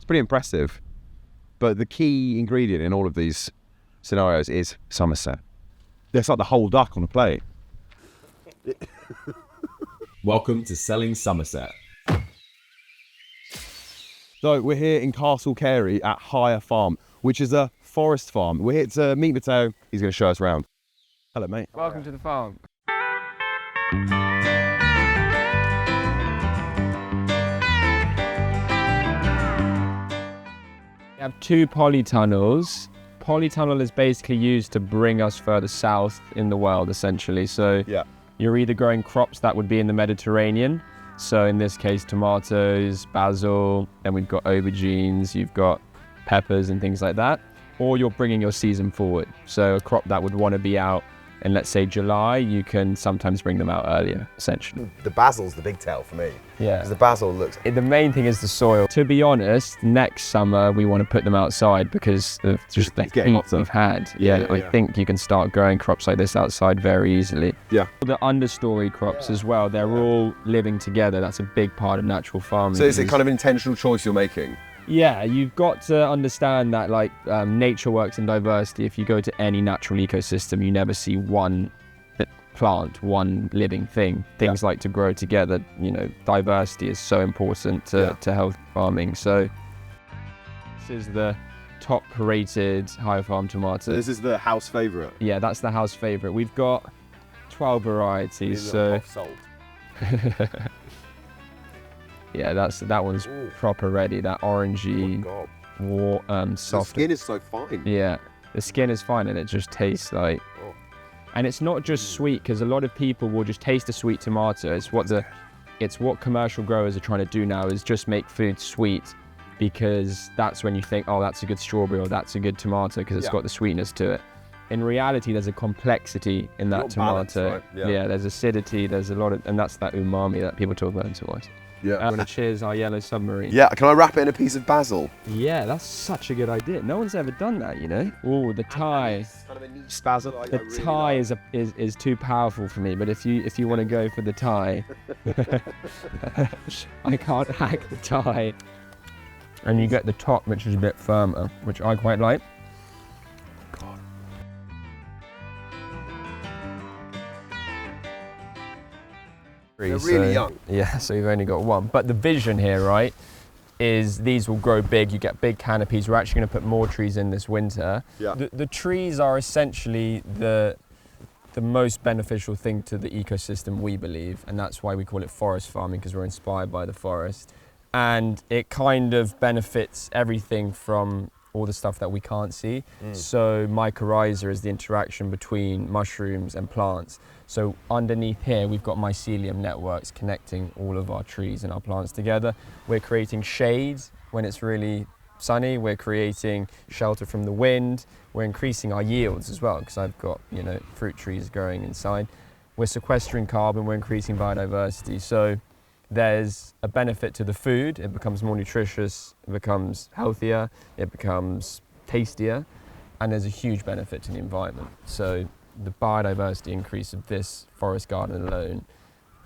It's pretty impressive. But the key ingredient in all of these scenarios is Somerset. It's like the whole duck on a plate. Welcome to Selling Somerset. So we're here in Castle Carey at Higher Farm, which is a forest farm. We're here to meet Matteo. He's going to show us around. Hello, mate. Welcome to the farm. We have 2 polytunnels. Polytunnel is basically used to bring us further south in the world, essentially. So you're either growing crops that would be in the Mediterranean. So in this case, tomatoes, basil, then we've got aubergines, you've got peppers and things like that. Or you're bringing your season forward. So a crop that would want to be out in, let's say, July, you can sometimes bring them out earlier, essentially. The basil's the big tell for me. Yeah. Because the basil looks... The main thing is the soil. To be honest, next summer we want to put them outside because of just the heat we've had. I think you can start growing crops like this outside very easily. Yeah. The understory crops as well, they're all living together. That's a big part of natural farming. So is it kind of an intentional choice you're making? Yeah, you've got to understand that nature works in diversity. If you go to any natural ecosystem, you never see one plant, one living thing. Things like to grow together. You know, diversity is so important to health farming. So this is the top rated Higher Farm tomato. So this is the house favourite? Yeah, that's the house favourite. We've got 12 varieties. So sold. Yeah, that one's proper ready. That orangey, soft. The skin is so fine. Yeah, the skin is fine, and it just tastes like. And it's not just sweet, because a lot of people will just taste a sweet tomato. It's what commercial growers are trying to do now, is just make food sweet, because that's when you think, oh, that's a good strawberry or that's a good tomato because it's got the sweetness to it. In reality, there's a complexity in that tomato. Balance, right? Yeah, there's acidity. There's a lot of, and that's that umami that people talk about so much. Yeah. Which is our yellow submarine. Yeah, can I wrap it in a piece of basil? Yeah, that's such a good idea. No one's ever done that, you know. Oh, the Thai. Kind of a niche basil. The Thai is too powerful for me. But if you want to go for the Thai, I can't hack the Thai. And you get the top, which is a bit firmer, which I quite like. They're really young. Yeah, so you've only got one. But the vision here, right, is these will grow big. You get big canopies. We're actually going to put more trees in this winter. Yeah. The trees are essentially the most beneficial thing to the ecosystem, we believe, and that's why we call it forest farming, because we're inspired by the forest. And it kind of benefits everything from all the stuff that we can't see. So mycorrhiza is the interaction between mushrooms and plants. So underneath here, we've got mycelium networks connecting all of our trees and our plants together. We're creating shade when it's really sunny. We're creating shelter from the wind. We're increasing our yields as well, because I've got, fruit trees growing inside. We're sequestering carbon. We're increasing biodiversity. So there's a benefit to the food. It becomes more nutritious, it becomes healthier, it becomes tastier, and there's a huge benefit to the environment. So the biodiversity increase of this forest garden alone,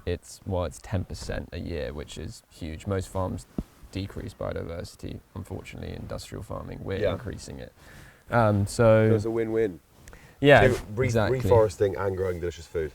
it's 10% a year, which is huge. Most farms decrease biodiversity, unfortunately. Industrial farming, we're increasing it. So it's a win-win. Yeah, So exactly. Reforesting and growing delicious food.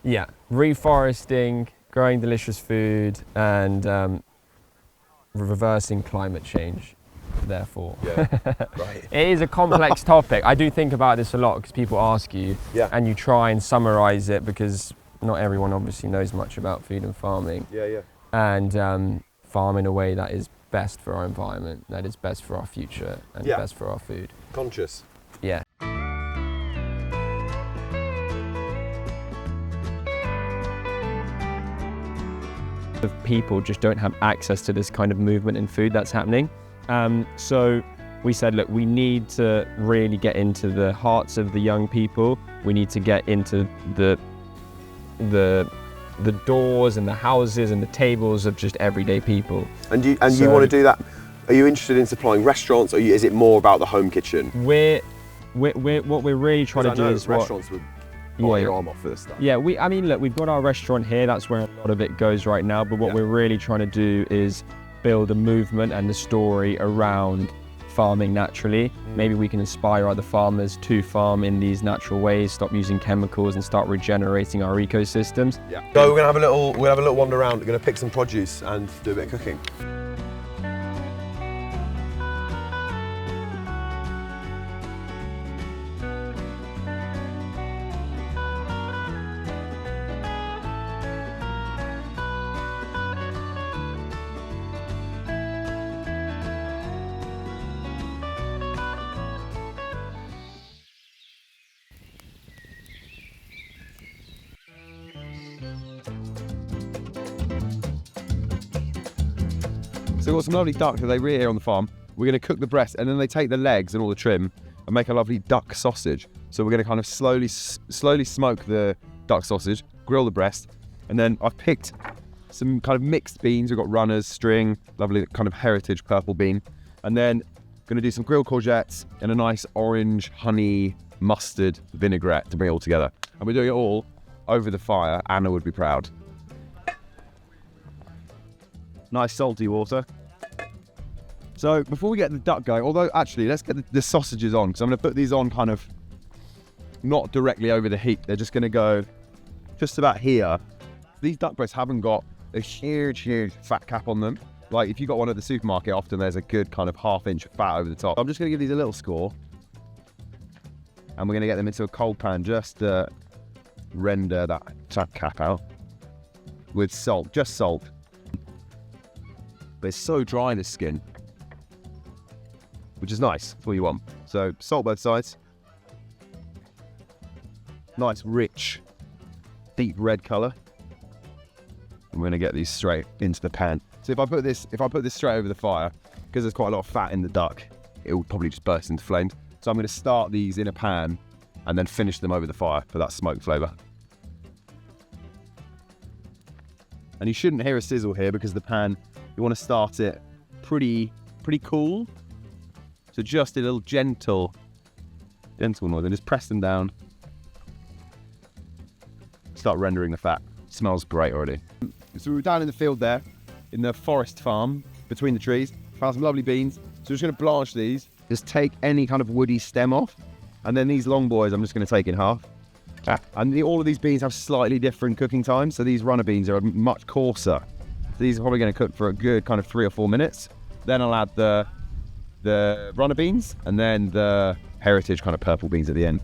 Yeah, reforesting, growing delicious food, and reversing climate change, therefore. Yeah, right. It is a complex topic. I do think about this a lot, because people ask you, and you try and summarize it, because not everyone obviously knows much about food and farming. Yeah. And farm in a way that is best for our environment, that is best for our future, and best for our food. Conscious. Yeah. People just don't have access to this kind of movement in food that's happening. So we said, look, we need to really get into the hearts of the young people. We need to get into the doors and the houses and the tables of just everyday people. And you want to do that? Are you interested in supplying restaurants, or is it more about the home kitchen? What we're really trying to do is restaurants would buy your arm off for this stuff. Yeah, look, we've got our restaurant here. That's where a lot of it goes right now. But what we're really trying to do is build a movement and a story around farming naturally. Maybe we can inspire other farmers to farm in these natural ways, stop using chemicals and start regenerating our ecosystems. Yeah. So we'll have a little wander around. We're going to pick some produce and do a bit of cooking. So we've got some lovely duck that they rear here on the farm. We're going to cook the breast and then they take the legs and all the trim and make a lovely duck sausage. So we're going to kind of slowly smoke the duck sausage, grill the breast, and then I've picked some kind of mixed beans. We've got runners, string, lovely kind of heritage purple bean, and then going to do some grilled courgettes and a nice orange honey mustard vinaigrette to bring it all together. And we're doing it all over the fire. Anna would be proud. Nice salty water. So before we get the duck going, although actually let's get the sausages on, because I'm going to put these on kind of not directly over the heat. They're just going to go just about here. These duck breasts haven't got a huge fat cap on them. Like if you got one at the supermarket, often there's a good kind of ½ inch of fat over the top. I'm just going to give these a little score, and we're going to get them into a cold pan just to render that fat cap out with salt, just salt. But it's so dry, this skin, which is nice. That's what you want. So salt both sides. Nice, rich, deep red color. And we're gonna get these straight into the pan. So if I put this straight over the fire, because there's quite a lot of fat in the duck, it will probably just burst into flames. So I'm gonna start these in a pan and then finish them over the fire for that smoke flavor. And you shouldn't hear a sizzle here because the pan, you want to start it pretty cool. So just a little gentle noise, and just press them down. Start rendering the fat. It smells great already. So we were down in the field there, in the forest farm, between the trees. Found some lovely beans. So we're just going to blanch these. Just take any kind of woody stem off. And then these long boys, I'm just going to take in half. And all of these beans have slightly different cooking times. So these runner beans are much coarser. So these are probably going to cook for a good kind of 3 or 4 minutes. Then I'll add the runner beans and then the heritage kind of purple beans at the end.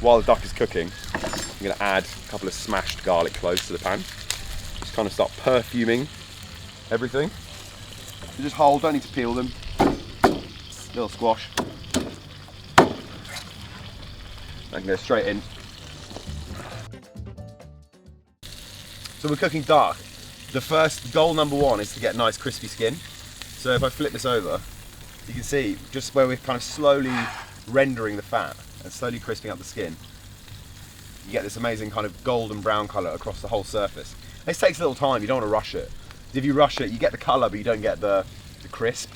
While the duck is cooking, I'm going to add a couple of smashed garlic cloves to the pan. Just kind of start perfuming everything. You just hold, don't need to peel them. Little squash. I can go straight in. So we're cooking duck. The first goal number 1 is to get nice crispy skin. So if I flip this over, you can see just where we're kind of slowly rendering the fat and slowly crisping up the skin, you get this amazing kind of golden brown colour across the whole surface. This takes a little time, you don't want to rush it. If you rush it, you get the colour but you don't get the crisp.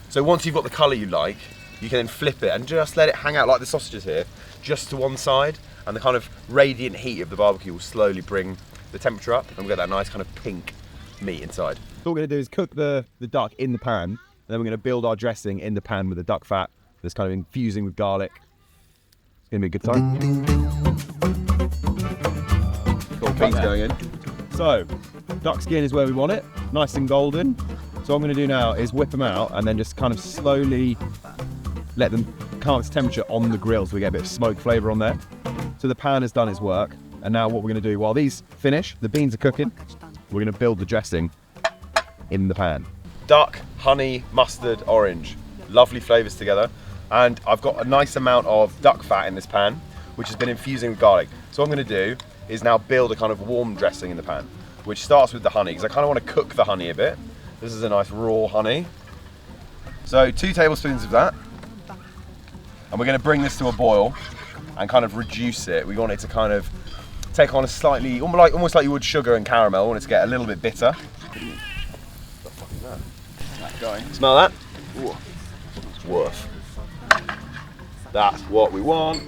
So once you've got the colour you like, you can then flip it and just let it hang out like the sausages here, just to one side, and the kind of radiant heat of the barbecue will slowly bring the temperature up and we'll get that nice kind of pink meat inside. So what we're going to do is cook the duck in the pan, and then we're going to build our dressing in the pan with the duck fat that's kind of infusing with garlic. It's going to be a good time. Cool, beans going in. So, duck skin is where we want it, nice and golden. So what I'm going to do now is whip them out and then just kind of slowly let them come up to temperature on the grill so we get a bit of smoke flavour on there. So the pan has done its work, and now what we're going to do, while these finish, the beans are cooking, we're going to build the dressing in the pan. Duck, honey, mustard, orange. Lovely flavours together. And I've got a nice amount of duck fat in this pan, which has been infusing with garlic. So what I'm going to do is now build a kind of warm dressing in the pan, which starts with the honey, because I kind of want to cook the honey a bit. This is a nice raw honey. So 2 tablespoons of that. And we're going to bring this to a boil and kind of reduce it. We want it to kind of take on a slightly, almost like you would sugar and caramel. We want it to get a little bit bitter. What the fuck is that? That's going. Smell that? Ooh. It's worth. That's what we want.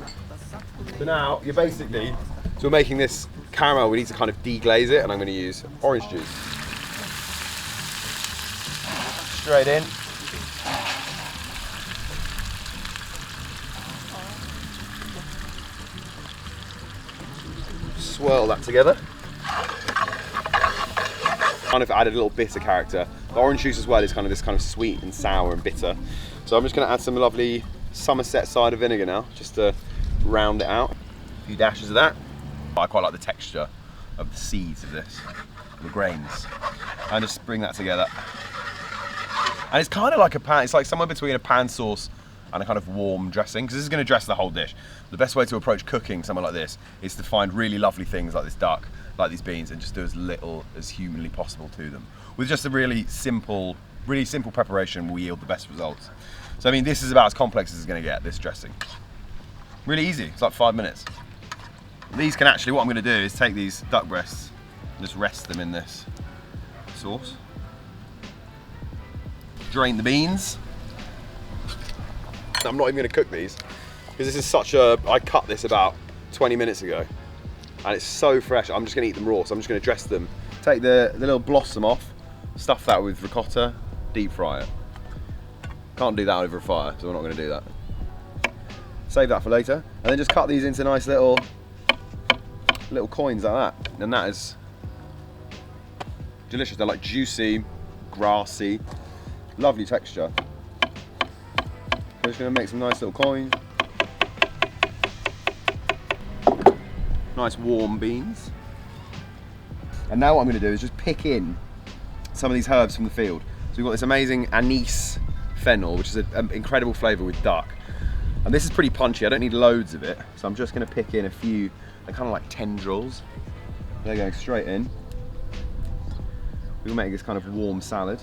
So now you're basically, so we're making this caramel, we need to kind of deglaze it, and I'm going to use orange juice. straight in. Swirl that together. Kind of added a little bitter character. The orange juice as well is kind of this kind of sweet and sour and bitter. So I'm just going to add some lovely Somerset cider vinegar now, just to round it out. A few dashes of that. I quite like the texture of the seeds of this, the grains. And just bring that together. And it's kind of like a pan, it's like somewhere between a pan sauce and a kind of warm dressing, because this is going to dress the whole dish. The best way to approach cooking something like this is to find really lovely things like this duck, like these beans, and just do as little as humanly possible to them. With just a really simple preparation will yield the best results. So I mean, this is about as complex as it's going to get, this dressing. Really easy, it's like 5 minutes. These can actually, what I'm going to do is take these duck breasts and just rest them in this sauce. Drain the beans. I'm not even going to cook these because this is I cut this about 20 minutes ago and it's so fresh. I'm just going to eat them raw, so I'm just going to dress them. Take the little blossom off, stuff that with ricotta, deep fry it. Can't do that over a fire, so we're not going to do that. Save that for later, and then just cut these into nice little coins like that, and that is delicious. They're like juicy, grassy, lovely texture. I'm just going to make some nice little coins. Nice warm beans. And now what I'm going to do is just pick in some of these herbs from the field. So we've got this amazing anise fennel, which is an incredible flavour with duck. And this is pretty punchy, I don't need loads of it. So I'm just going to pick in a few, they're kind of like tendrils. They're going straight in. We'll make this kind of warm salad.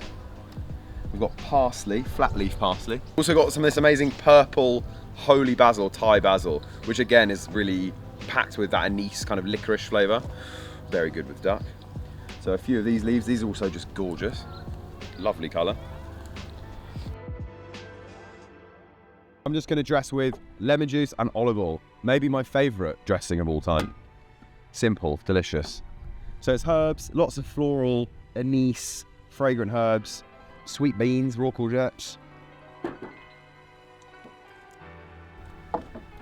We've got parsley, flat leaf parsley. Also got some of this amazing purple holy basil, Thai basil, which again is really packed with that anise kind of licorice flavour. Very good with duck. So a few of these leaves, these are also just gorgeous. Lovely colour. I'm just going to dress with lemon juice and olive oil. Maybe my favourite dressing of all time. Simple, delicious. So it's herbs, lots of floral, anise, fragrant herbs, sweet beans, raw courgettes.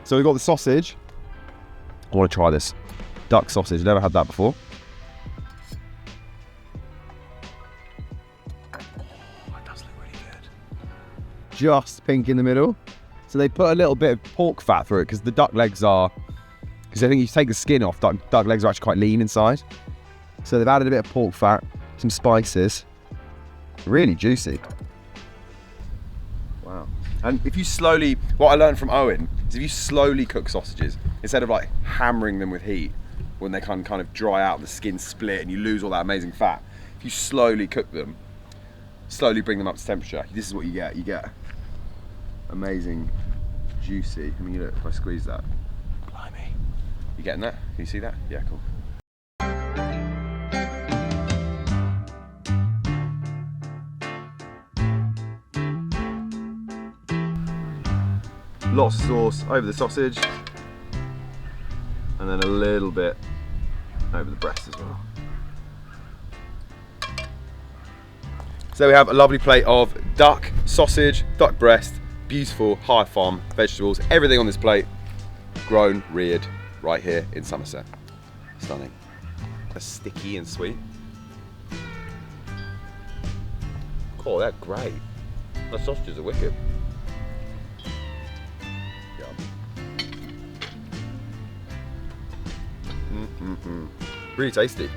So we've got the sausage. I want to try this duck sausage, never had that before. Oh, it does look really good. Just pink in the middle. So they put a little bit of pork fat through it because the duck legs are, because I think you take the skin off, duck legs are actually quite lean inside. So they've added a bit of pork fat, some spices. Really juicy. Wow. And if you slowly, what I learned from Owen is if you slowly cook sausages, instead of like hammering them with heat, when they kind of dry out, the skin split and you lose all that amazing fat, if you slowly cook them, slowly bring them up to temperature, this is what you get. You get amazing, juicy. I mean, look, if I squeeze that, blimey. You getting that? Can you see that? Yeah, cool. Lots of sauce over the sausage, and then a little bit over the breast as well. So we have a lovely plate of duck, sausage, duck breast, beautiful high farm vegetables, everything on this plate grown, reared right here in Somerset. Stunning. They're sticky and sweet. Oh, they're great. The sausages are wicked. Really tasty.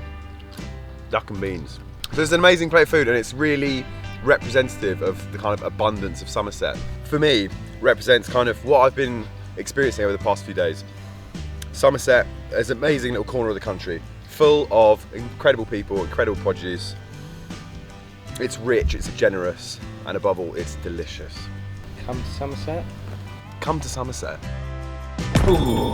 Duck and beans. So it's an amazing plate of food, and it's really representative of the kind of abundance of Somerset. For me, represents kind of what I've been experiencing over the past few days. Somerset is an amazing little corner of the country, full of incredible people, incredible produce. It's rich, it's generous, and above all, it's delicious. Come to Somerset? Come to Somerset. Ooh.